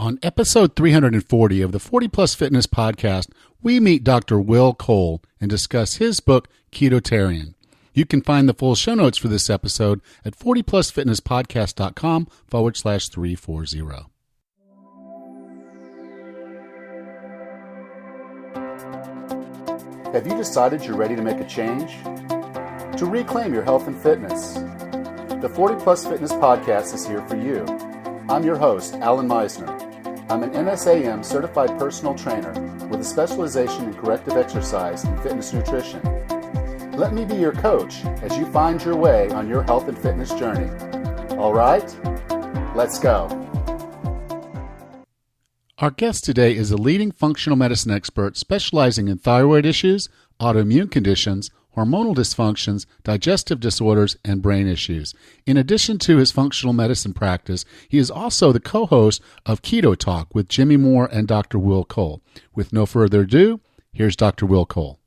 On episode 340 of the 40 Plus Fitness podcast, we meet Dr. Will Cole and discuss his book, Ketotarian. You can find the full show notes for this episode at 40plusfitnesspodcast.com/340. Have you decided you're ready to make a change? To reclaim your health and fitness? The 40 Plus Fitness podcast is here for you. I'm your host, Alan Meisner. I'm an NSAM certified personal trainer with a specialization in corrective exercise and fitness nutrition. Let me be your coach as you find your way on your health and fitness journey. All right, let's go. Our guest today is a leading functional medicine expert specializing in thyroid issues, autoimmune conditions, hormonal dysfunctions, digestive disorders, and brain issues. In addition to his functional medicine practice, he is also the co-host of Keto Talk with Jimmy Moore and Dr. Will Cole. With no further ado, here's Dr. Will Cole.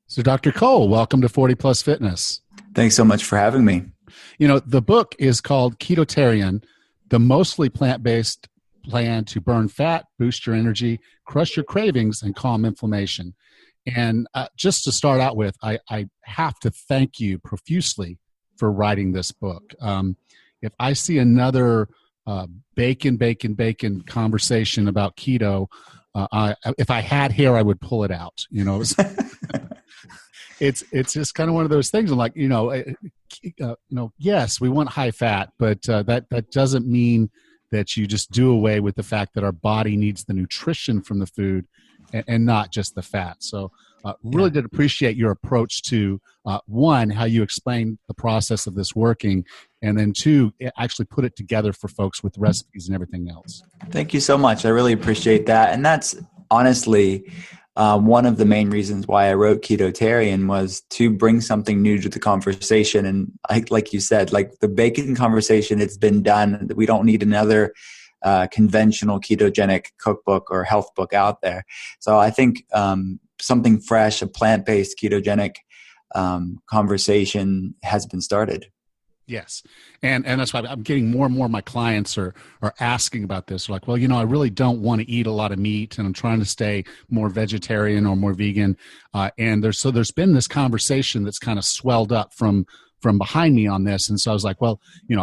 So Dr. Cole, welcome to 40 Plus Fitness. Thanks so much for having me. You know, the book is called Ketotarian, the mostly plant-based plan to burn fat, boost your energy, crush your cravings, and calm inflammation. And just to start out with, I have to thank you profusely for writing this book. If I see another bacon conversation about keto, if I had hair, I would pull it out. You know, it's just kind of one of those things. I'm like, yes, we want high fat, but that doesn't mean that you just do away with the fact that our body needs the nutrition from the food and not just the fat. So really did appreciate your approach to, one, how you explain the process of this working, and then two, actually put it together for folks with recipes and everything else. Thank you so much. I really appreciate that. And that's honestly one of the main reasons why I wrote Ketotarian, was to bring something new to the conversation. And like you said, like the bacon conversation, it's been done. We don't need another conventional ketogenic cookbook or health book out there. So I think something fresh, a plant-based ketogenic conversation has been started. Yes. And that's why I'm getting more and more of my clients are asking about this. They're like, well, I really don't want to eat a lot of meat, and I'm trying to stay more vegetarian or more vegan. And there's been this conversation that's kind of swelled up from behind me on this. And so I was like, well,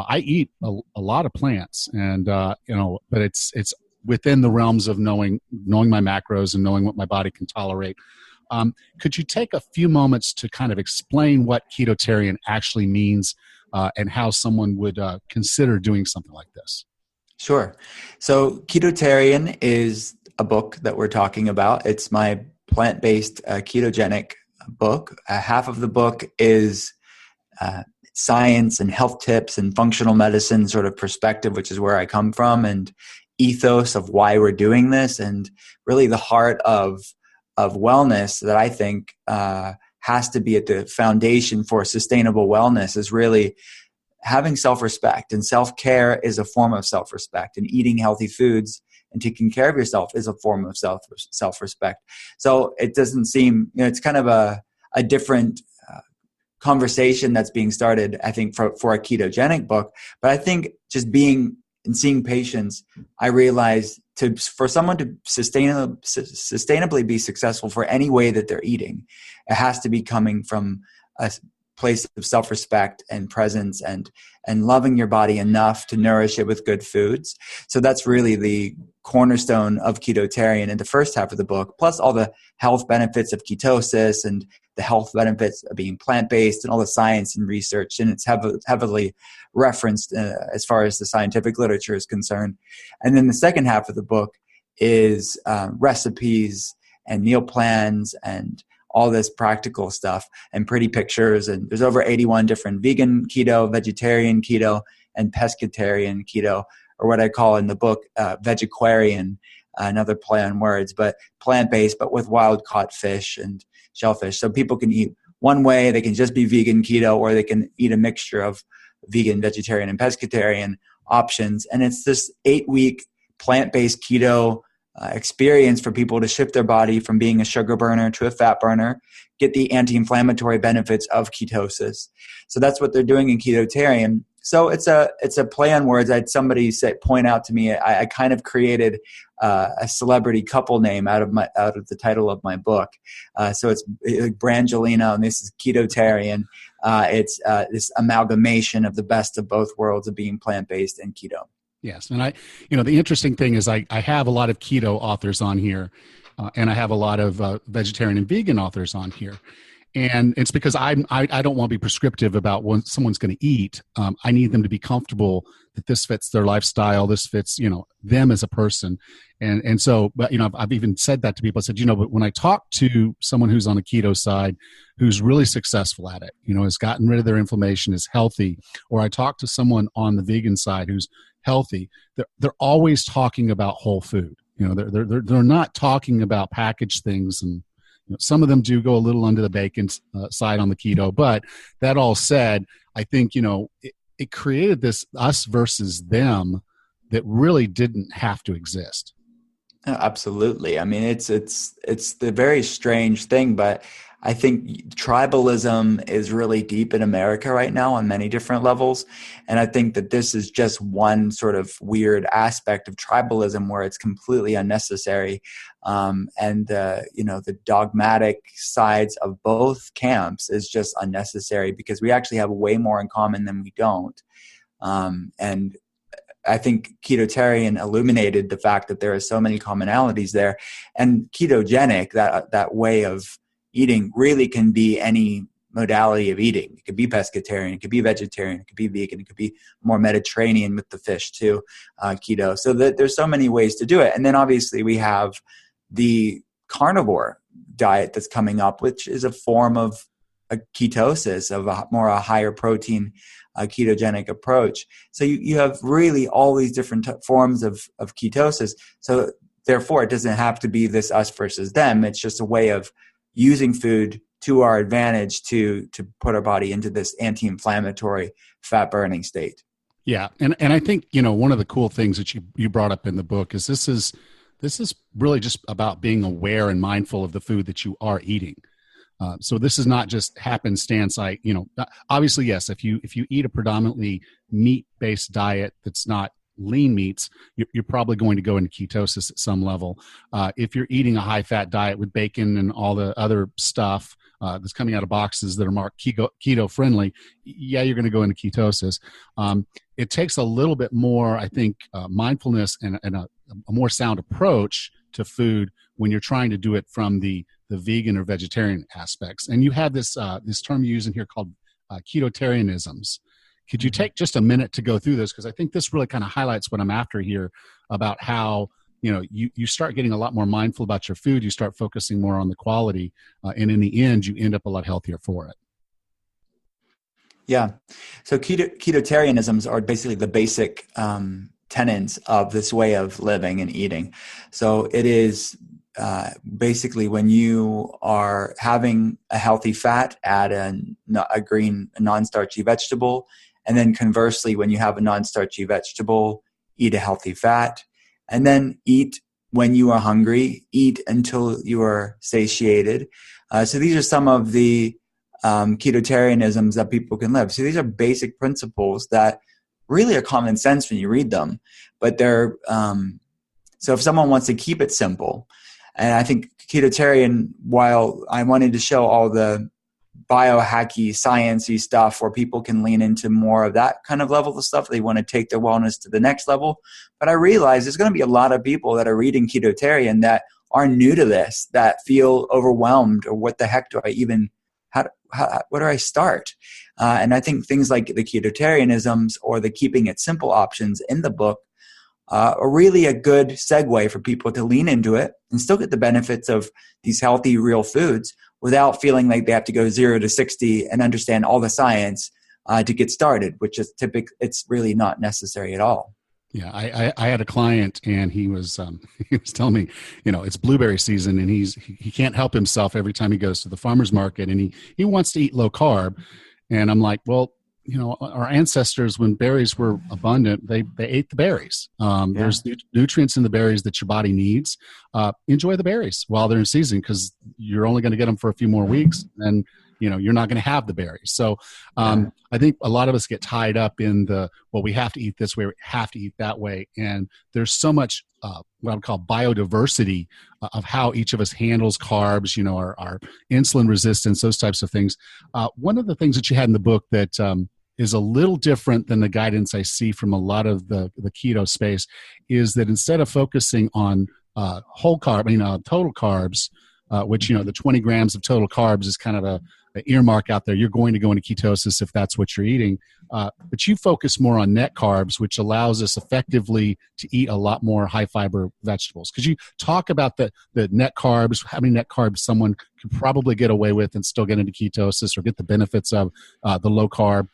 I eat a lot of plants, and, but it's within the realms of knowing my macros and knowing what my body can tolerate. Could you take a few moments to kind of explain what Ketotarian actually means, and how someone would consider doing something like this? Sure. So Ketotarian is a book that we're talking about. It's my plant-based ketogenic book. Half of the book is science and health tips and functional medicine sort of perspective, which is where I come from, and ethos of why we're doing this, and really the heart of wellness that I think has to be at the foundation for sustainable wellness is really having self-respect. And self-care is a form of self-respect, and eating healthy foods and taking care of yourself is a form of self-respect. So it doesn't seem, it's kind of a different conversation that's being started, I think, for a ketogenic book. But I think just being and seeing patients, I realized for someone to sustainably be successful for any way that they're eating, it has to be coming from a place of self-respect and presence and loving your body enough to nourish it with good foods. So that's really the cornerstone of Ketotarian in the first half of the book, plus all the health benefits of ketosis and the health benefits of being plant-based and all the science and research. And it's heavily referenced as far as the scientific literature is concerned. And then the second half of the book is recipes and meal plans and all this practical stuff and pretty pictures. And there's over 81 different vegan keto, vegetarian keto, and pescatarian keto, or what I call in the book vegetarian, another play on words, but plant-based, but with wild-caught fish and shellfish. So people can eat one way, they can just be vegan keto, or they can eat a mixture of vegan, vegetarian, and pescatarian options. And it's this 8-week plant-based keto experience for people to shift their body from being a sugar burner to a fat burner, get the anti-inflammatory benefits of ketosis. So that's what they're doing in Ketotarian. So it's a play on words. I had somebody point out to me. I kind of created a celebrity couple name out of the title of my book. So it's Brangelina, and this is Ketotarian. It's this amalgamation of the best of both worlds of being plant-based and keto. Yes, and the interesting thing is I have a lot of keto authors on here, and I have a lot of vegetarian and vegan authors on here. And it's because I don't want to be prescriptive about what someone's going to eat. I need them to be comfortable that this fits their lifestyle, this fits, them as a person. And so, but, I've even said that to people. I said, but when I talk to someone who's on the keto side, who's really successful at it, has gotten rid of their inflammation, is healthy, or I talk to someone on the vegan side who's healthy, they're always talking about whole food. They're not talking about packaged things, and some of them do go a little under the bacon side on the keto. But that all said, I think it created this us versus them that really didn't have to exist. Absolutely. I mean, it's the very strange thing, but I think tribalism is really deep in America right now on many different levels. And I think that this is just one sort of weird aspect of tribalism where it's completely unnecessary. The dogmatic sides of both camps is just unnecessary because we actually have way more in common than we don't. And I think Ketotarian illuminated the fact that there are so many commonalities there. And ketogenic, that way of eating, really can be any modality of eating. It could be pescatarian, it could be vegetarian, it could be vegan, it could be more Mediterranean with the fish too, keto. So there's so many ways to do it. And then obviously we have the carnivore diet that's coming up, which is a form of a ketosis, of a higher protein ketogenic approach. So you have really all these different forms of ketosis. So therefore, it doesn't have to be this us versus them. It's just a way of using food to our advantage to put our body into this anti-inflammatory fat burning state. Yeah. And I think, one of the cool things that you brought up in the book is this is really just about being aware and mindful of the food that you are eating. So this is not just happenstance. Obviously, yes, if you eat a predominantly meat-based diet that's not lean meats, you're probably going to go into ketosis at some level. If you're eating a high-fat diet with bacon and all the other stuff that's coming out of boxes that are marked keto-friendly, yeah, you're going to go into ketosis. It takes a little bit more, I think, mindfulness and a more sound approach to food when you're trying to do it from the vegan or vegetarian aspects. And you have this term you use in here called ketotarianisms. Could you take just a minute to go through this? Because I think this really kind of highlights what I'm after here about how, you start getting a lot more mindful about your food. You start focusing more on the quality. And in the end, you end up a lot healthier for it. Yeah. So ketotarianisms are basically the basic tenets of this way of living and eating. So it is basically when you are having a healthy fat, add a green non-starchy vegetable. And then conversely, when you have a non-starchy vegetable, eat a healthy fat. And then eat when you are hungry, eat until you are satiated. So these are some of the ketotarianisms that people can live. So these are basic principles that really are common sense when you read them. But they're so if someone wants to keep it simple, and I think Ketotarian, while I wanted to show all the biohacky, sciencey stuff where people can lean into more of that kind of level of stuff, they want to take their wellness to the next level. But I realize there's going to be a lot of people that are reading Ketotarian that are new to this, that feel overwhelmed, or what the heck do I even, where do I start? And I think things like the Ketotarianisms or the keeping it simple options in the book are really a good segue for people to lean into it and still get the benefits of these healthy, real foods without feeling like they have to go 0 to 60 and understand all the science to get started, which is it's really not necessary at all. Yeah, I had a client, and he was telling me, it's blueberry season, and he can't help himself every time he goes to the farmer's market, and he wants to eat low carb, and I'm like, well, our ancestors, when berries were abundant, they ate the berries. There's nutrients in the berries that your body needs. Enjoy the berries while they're in season, because you're only going to get them for a few more weeks, and you're not going to have the berries. So I think a lot of us get tied up in we have to eat this way, we have to eat that way. And there's so much what I would call biodiversity of how each of us handles carbs, our insulin resistance, those types of things. One of the things that you had in the book that is a little different than the guidance I see from a lot of the keto space is that instead of focusing on total carbs, which, the 20 grams of total carbs is kind of a earmark out there. You're going to go into ketosis if that's what you're eating. But you focus more on net carbs, which allows us effectively to eat a lot more high fiber vegetables. Could you talk about the net carbs, how many net carbs someone could probably get away with and still get into ketosis or get the benefits of the low carb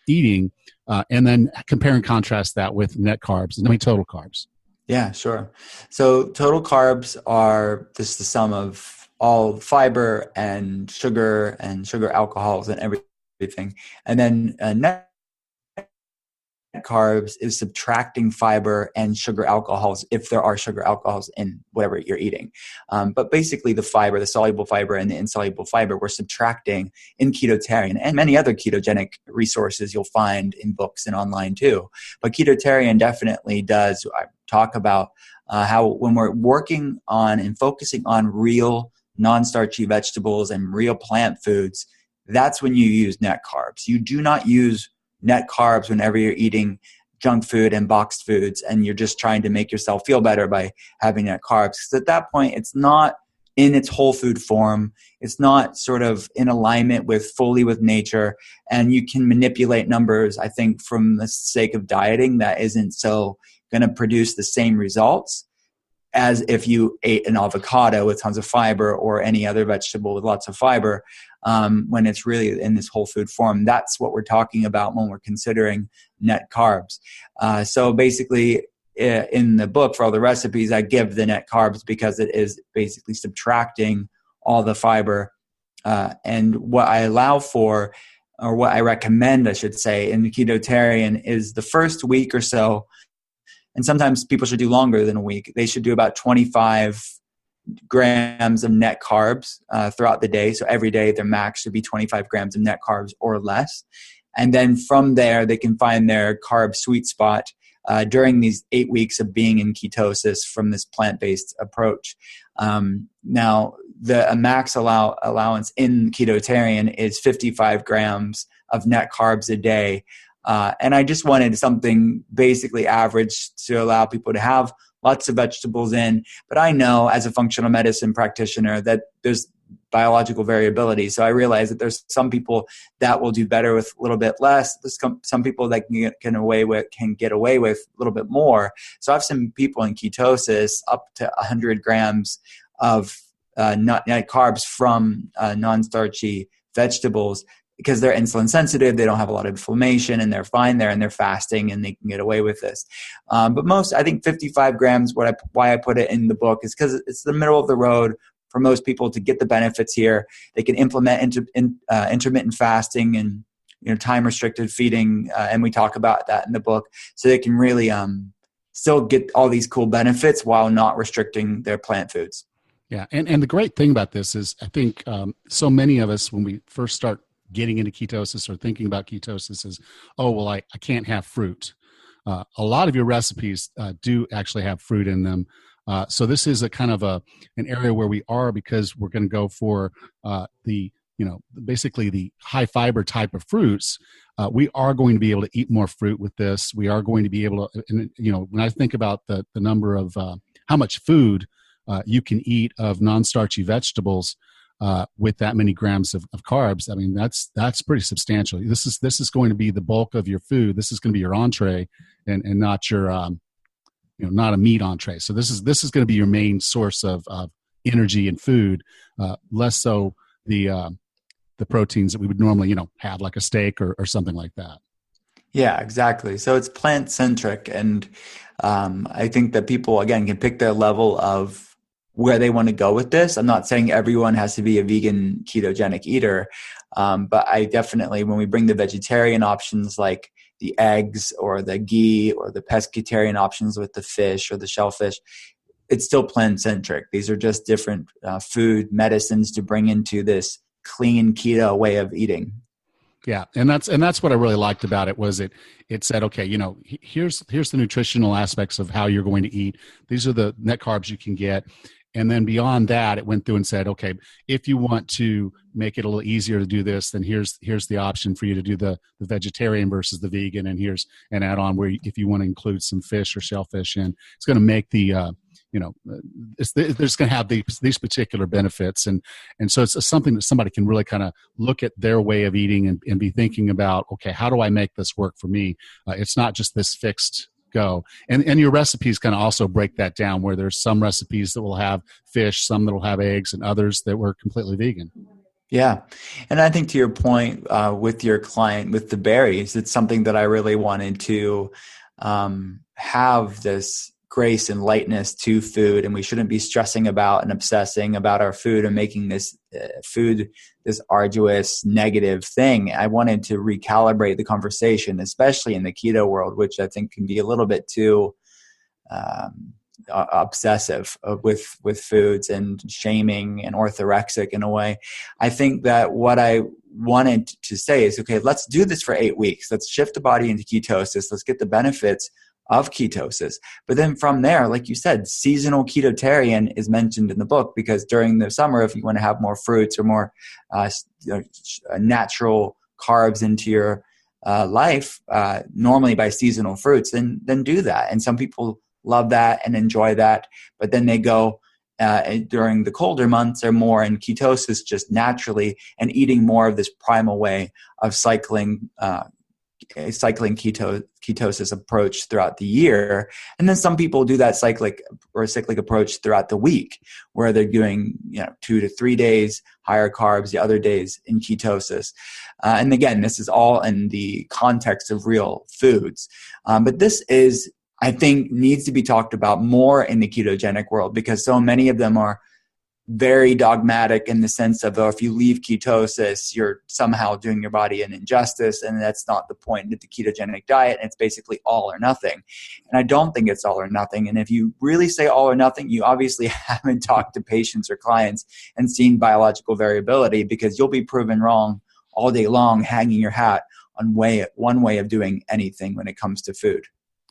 eating, and then compare and contrast that with net carbs, total carbs? Yeah, sure. So total carbs are just the sum of all fiber and sugar alcohols and everything. And then net carbs is subtracting fiber and sugar alcohols if there are sugar alcohols in whatever you're eating. But basically the fiber, the soluble fiber and the insoluble fiber, we're subtracting in Ketotarian and many other ketogenic resources you'll find in books and online too. But Ketotarian definitely does talk about how when we're working on and focusing on real non-starchy vegetables and real plant foods, that's when you use net carbs. You do not use net carbs whenever you're eating junk food and boxed foods and you're just trying to make yourself feel better by having net carbs. Because at that point, it's not in its whole food form. It's not sort of in alignment fully with nature. And you can manipulate numbers, I think, from the sake of dieting that isn't so going to produce the same results as if you ate an avocado with tons of fiber or any other vegetable with lots of fiber, when it's really in this whole food form. That's what we're talking about when we're considering net carbs. So basically, in the book, for all the recipes, I give the net carbs because it is basically subtracting all the fiber. And what I allow for, or what I recommend, I should say, in the Ketotarian is the first week or so, and sometimes people should do longer than a week. They should do about 25 grams of net carbs throughout the day. So every day their max should be 25 grams of net carbs or less. And then from there, they can find their carb sweet spot during these 8 weeks of being in ketosis from this plant-based approach. Now, the max allowance in Ketotarian is 55 grams of net carbs a day. And I just wanted something basically average to allow people to have lots of vegetables in. But I know as a functional medicine practitioner that there's biological variability. So I realize that there's some people that will do better with a little bit less. There's some people that can get away with a little bit more. So I've seen people in ketosis up to 100 grams of net carbs from non-starchy vegetables, because they're insulin sensitive, they don't have a lot of inflammation, and they're fine there, and they're fasting, and they can get away with this. But most, I think 55 grams, why I put it in the book is because it's the middle of the road for most people to get the benefits here. They can implement intermittent fasting and time restricted feeding, and we talk about that in the book, so they can really still get all these cool benefits while not restricting their plant foods. Yeah, and the great thing about this is I think so many of us, when we first start getting into ketosis or thinking about ketosis, is, oh, well, I can't have fruit. A lot of your recipes do actually have fruit in them. So this is a kind of an area where we are, because we're going to go for basically the high fiber type of fruits. We are going to be able to eat more fruit with this. We are going to be able to, when I think about the number of how much food you can eat of non-starchy vegetables, with that many grams of carbs, I mean, that's pretty substantial. This is going to be the bulk of your food. This is going to be your entree, and not your not a meat entree. So this is going to be your main source of energy and food, less so the proteins that we would normally have, like a steak or something like that. Yeah, exactly. So it's plant centric, and I think that people again can pick their level of where they want to go with this. I'm not saying everyone has to be a vegan ketogenic eater, but I definitely, when we bring the vegetarian options like the eggs or the ghee or the pescatarian options with the fish or the shellfish, it's still plant centric. These are just different food medicines to bring into this clean keto way of eating. Yeah, and that's what I really liked about it was it said, okay, here's the nutritional aspects of how you're going to eat. These are the net carbs you can get. And then beyond that, it went through and said, okay, if you want to make it a little easier to do this, then here's the option for you to do the vegetarian versus the vegan, and here's an add-on where if you want to include some fish or shellfish in, it's going to make the there's going to have these particular benefits, and so it's something that somebody can really kind of look at their way of eating and be thinking about, okay, how do I make this work for me? It's not just this fixed go. And your recipes kind of also break that down, where there's some recipes that will have fish, some that will have eggs, and others that were completely vegan. Yeah. And I think to your point with your client, with the berries, it's something that I really wanted to have this grace and lightness to food. And we shouldn't be stressing about and obsessing about our food and making this food this arduous negative thing. I wanted to recalibrate the conversation, especially in the keto world, which I think can be a little bit too obsessive with foods and shaming and orthorexic in a way. I think that what I wanted to say is, okay, let's do this for 8 weeks. Let's shift the body into ketosis. Let's get the benefits of ketosis. But then from there, like you said, seasonal ketotarian is mentioned in the book, because during the summer, if you want to have more fruits or more natural carbs into your life, normally by seasonal fruits, then do that. And some people love that and enjoy that, but then they go during the colder months are more in ketosis just naturally, and eating more of this primal way of cycling ketosis approach throughout the year. And then some people do that cyclic approach throughout the week, where they're doing 2 to 3 days higher carbs, the other days in ketosis. And again, this is all in the context of real foods. But this is, I think, needs to be talked about more in the ketogenic world, because so many of them are very dogmatic in the sense of, if you leave ketosis, you're somehow doing your body an injustice, and that's not the point of the ketogenic diet. It's basically all or nothing. And I don't think it's all or nothing. And if you really say all or nothing, you obviously haven't talked to patients or clients and seen biological variability, because you'll be proven wrong all day long, hanging your hat on one way of doing anything when it comes to food.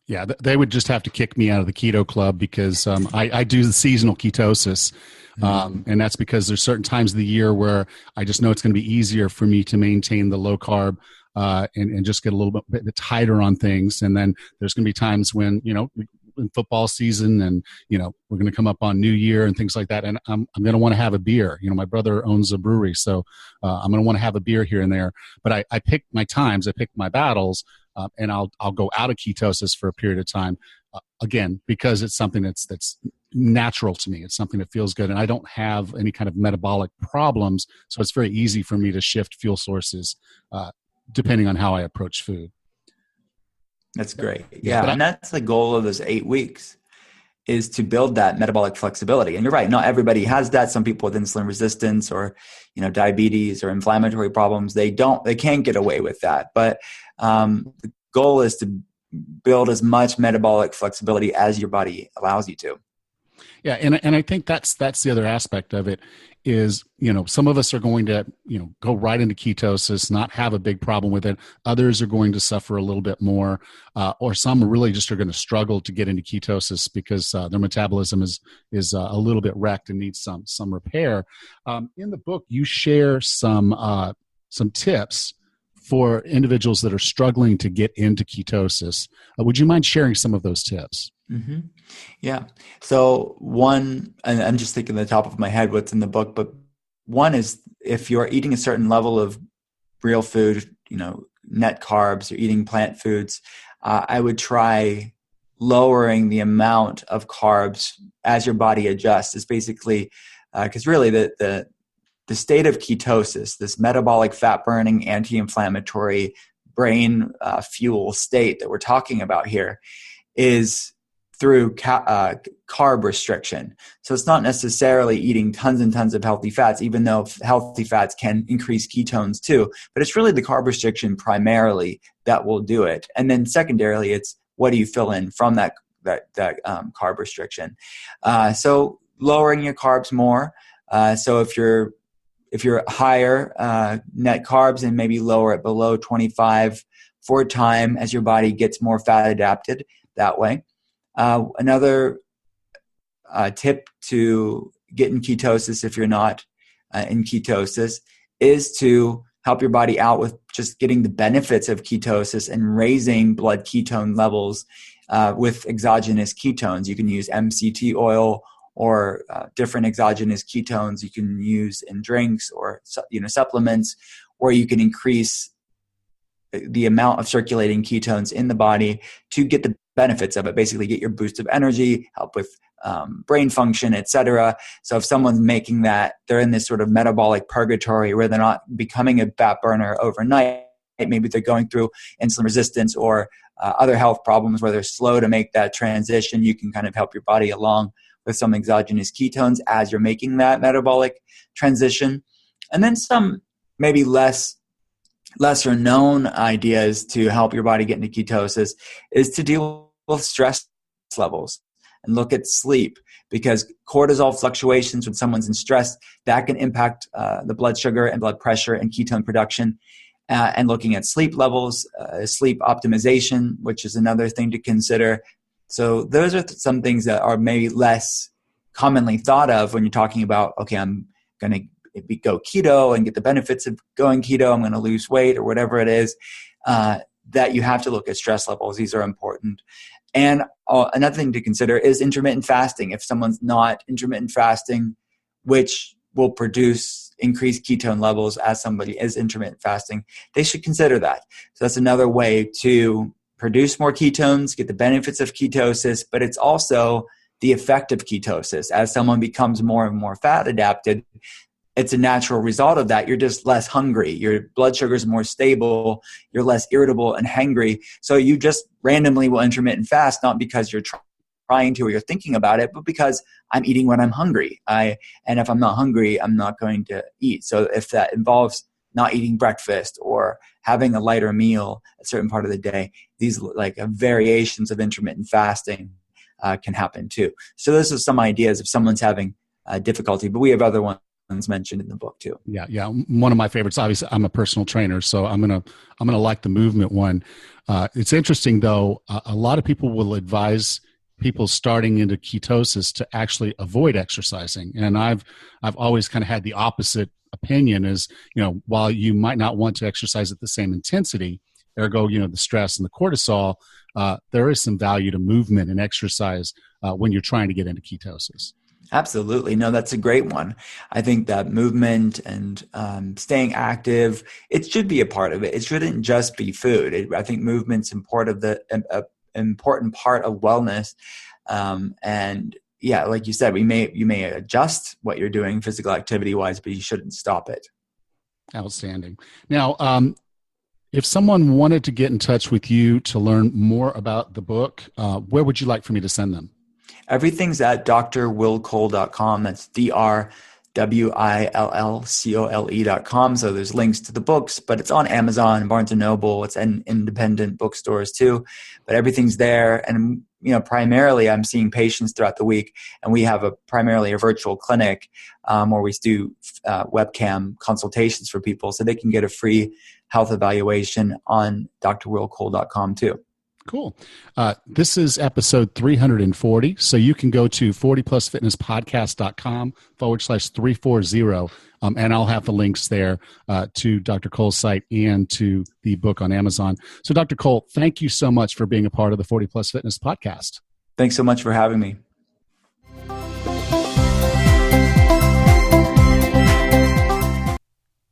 Yeah, they would just have to kick me out of the keto club, because I do the seasonal ketosis. And that's because there's certain times of the year where I just know it's going to be easier for me to maintain the low carb and just get a little bit tighter on things. And then there's going to be times when, in football season and, we're going to come up on New Year and things like that. And I'm going to want to have a beer. My brother owns a brewery, so I'm going to want to have a beer here and there. But I pick my times, I pick my battles. And I'll go out of ketosis for a period of time, again, because it's something that's natural to me. It's something that feels good, and I don't have any kind of metabolic problems, so it's very easy for me to shift fuel sources depending on how I approach food. That's great. Yeah, and that's the goal of those 8 weeks, is to build that metabolic flexibility. And you're right, not everybody has that. Some people with insulin resistance or diabetes or inflammatory problems, they can't get away with that. But the goal is to build as much metabolic flexibility as your body allows you to. Yeah, and I think that's the other aspect of it is, some of us are going to, go right into ketosis, not have a big problem with it. Others are going to suffer a little bit more, or some really just are going to struggle to get into ketosis because their metabolism is a little bit wrecked and needs some repair. In the book, you share some tips for individuals that are struggling to get into ketosis. Would you mind sharing some of those tips? Mm-hmm. Yeah. So one, and I'm just thinking the top of my head what's in the book, but one is, if you're eating a certain level of real food, net carbs, or eating plant foods, I would try lowering the amount of carbs as your body adjusts. It's basically, because really the state of ketosis, this metabolic fat burning, anti-inflammatory brain fuel state that we're talking about here, is through carb restriction. So it's not necessarily eating tons and tons of healthy fats, even though healthy fats can increase ketones too. But it's really the carb restriction primarily that will do it. And then secondarily, it's what do you fill in from that carb restriction. So lowering your carbs more. So if you're if you're higher net carbs, and maybe lower it below 25 for a time as your body gets more fat adapted that way. Another tip to get in ketosis, if you're not in ketosis, is to help your body out with just getting the benefits of ketosis and raising blood ketone levels with exogenous ketones. You can use MCT oil or different exogenous ketones you can use in drinks or supplements, or you can increase the amount of circulating ketones in the body to get the benefits of it. Basically, get your boost of energy, help with brain function, etc. So if someone's making that, they're in this sort of metabolic purgatory where they're not becoming a fat burner overnight. Maybe they're going through insulin resistance or other health problems where they're slow to make that transition. You can kind of help your body along with some exogenous ketones as you're making that metabolic transition. And then some maybe lesser known ideas to help your body get into ketosis is to deal with stress levels and look at sleep, because cortisol fluctuations when someone's in stress, that can impact the blood sugar and blood pressure and ketone production. And looking at sleep levels, sleep optimization, which is another thing to consider. So those are some things that are maybe less commonly thought of when you're talking about, okay, I'm going to go keto and get the benefits of going keto, I'm going to lose weight or whatever it is, that you have to look at stress levels. These are important. And another thing to consider is intermittent fasting. If someone's not intermittent fasting, which will produce increased ketone levels as somebody is intermittent fasting, they should consider that. So that's another way to produce more ketones, get the benefits of ketosis, but it's also the effect of ketosis. As someone becomes more and more fat adapted, it's a natural result of that. You're just less hungry. Your blood sugar is more stable. You're less irritable and hangry. So you just randomly will intermittent fast, not because you're trying to or you're thinking about it, but because I'm eating when I'm hungry. And if I'm not hungry, I'm not going to eat. So if that involves not eating breakfast or having a lighter meal at a certain part of the day, these like variations of intermittent fasting can happen too. So those are some ideas if someone's having difficulty, but we have other ones mentioned in the book too. Yeah. One of my favorites, obviously, I'm a personal trainer, so I'm gonna like the movement one. It's interesting though. A lot of people will advise people starting into ketosis to actually avoid exercising, and I've always kind of had the opposite opinion. Is while you might not want to exercise at the same intensity, ergo the stress and the cortisol, there is some value to movement and exercise when you're trying to get into ketosis. Absolutely. No, that's a great one. I think that movement and staying active, it should be a part of it. It shouldn't just be food. I think movement's important part of wellness. And yeah, like you said, you may adjust what you're doing physical activity wise, but you shouldn't stop it. Outstanding. Now, if someone wanted to get in touch with you to learn more about the book, where would you like for me to send them? Everything's at drwillcole.com. That's drwillcole.com. So there's links to the books, but it's on Amazon, Barnes & Noble. It's in independent bookstores too. But everything's there. And primarily I'm seeing patients throughout the week, and we have primarily a virtual clinic where we do webcam consultations for people, so they can get a free health evaluation on drwillcole.com too. Cool. This is episode 340. So you can go to 40plusfitnesspodcast.com/340. And I'll have the links there to Dr. Cole's site and to the book on Amazon. So Dr. Cole, thank you so much for being a part of the 40 Plus Fitness podcast. Thanks so much for having me.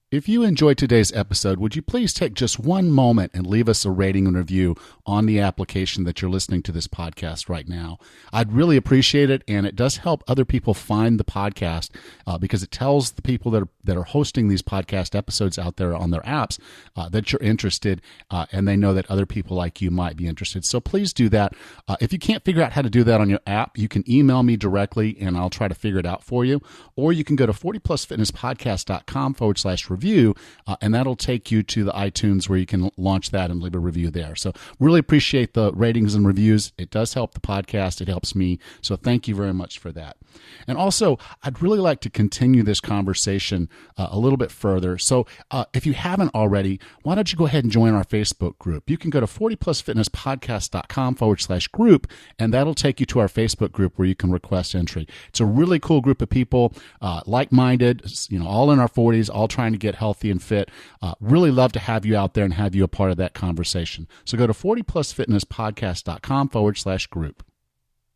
If you enjoyed today's episode, would you please take just one moment and leave us a rating and review on the application that you're listening to this podcast right now? I'd really appreciate it, and it does help other people find the podcast because it tells the people that are hosting these podcast episodes out there on their apps that you're interested, and they know that other people like you might be interested. So please do that. If you can't figure out how to do that on your app, you can email me directly, and I'll try to figure it out for you. Or you can go to 40plusfitnesspodcast.com/review review, and that'll take you to the iTunes where you can launch that and leave a review there. So really appreciate the ratings and reviews. It does help the podcast. It helps me. So thank you very much for that. And also, I'd really like to continue this conversation a little bit further. So if you haven't already, why don't you go ahead and join our Facebook group? You can go to 40plusfitnesspodcast.com/group, and that'll take you to our Facebook group where you can request entry. It's a really cool group of people, like-minded, all in our 40s, all trying to get healthy and fit. Really love to have you out there and have you a part of that conversation. So go to 40plusfitnesspodcast.com/group.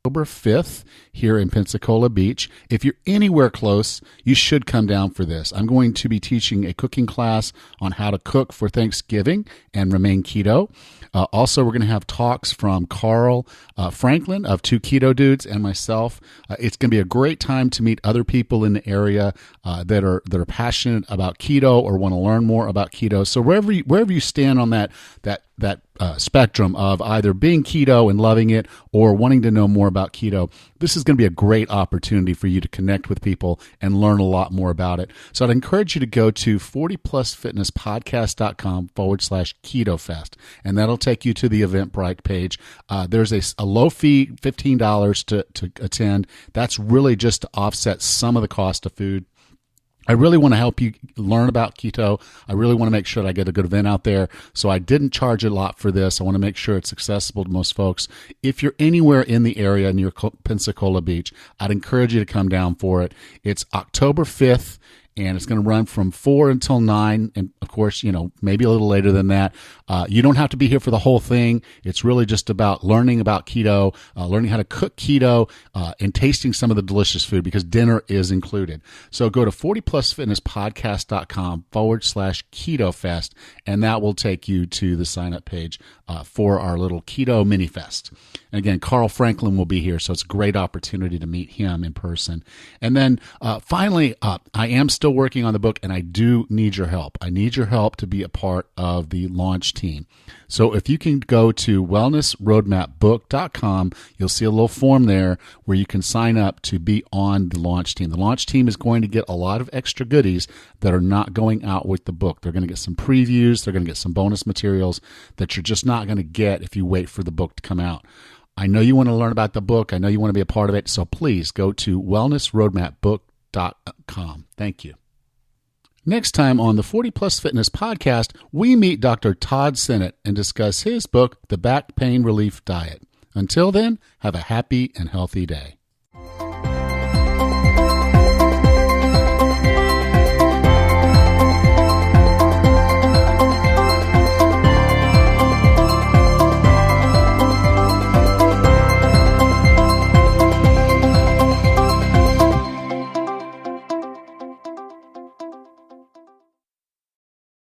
October 5th here in Pensacola Beach. If you're anywhere close, you should come down for this. I'm going to be teaching a cooking class on how to cook for Thanksgiving and remain keto. Also, we're going to have talks from Carl Franklin of Two Keto Dudes and myself. It's going to be a great time to meet other people in the area that are passionate about keto or want to learn more about keto. So wherever you stand on that spectrum of either being keto and loving it or wanting to know more about keto, this is going to be a great opportunity for you to connect with people and learn a lot more about it. So I'd encourage you to go to 40plusfitnesspodcast.com/KetoFest, and that'll take you to the Eventbrite page. There's a low fee, $15 to attend. That's really just to offset some of the cost of food. I really want to help you learn about keto. I really want to make sure that I get a good event out there. So I didn't charge a lot for this. I want to make sure it's accessible to most folks. If you're anywhere in the area near Pensacola Beach, I'd encourage you to come down for it. It's October 5th. And it's going to run from 4 until 9. And of course, maybe a little later than that. You don't have to be here for the whole thing. It's really just about learning about keto, learning how to cook keto, and tasting some of the delicious food because dinner is included. So go to 40plusfitnesspodcast.com/KetoFest, and that will take you to the sign up page for our little keto mini fest. And again, Carl Franklin will be here, so it's a great opportunity to meet him in person. And then finally, I am still working on the book, and I do need your help. I need your help to be a part of the launch team. So if you can go to wellnessroadmapbook.com, you'll see a little form there where you can sign up to be on the launch team. The launch team is going to get a lot of extra goodies that are not going out with the book. They're going to get some previews. They're going to get some bonus materials that you're just not going to get if you wait for the book to come out. I know you want to learn about the book. I know you want to be a part of it. So please go to wellnessroadmapbook.com. Thank you. Next time on the 40 Plus Fitness Podcast, we meet Dr. Todd Sennett and discuss his book, The Back Pain Relief Diet. Until then, have a happy and healthy day.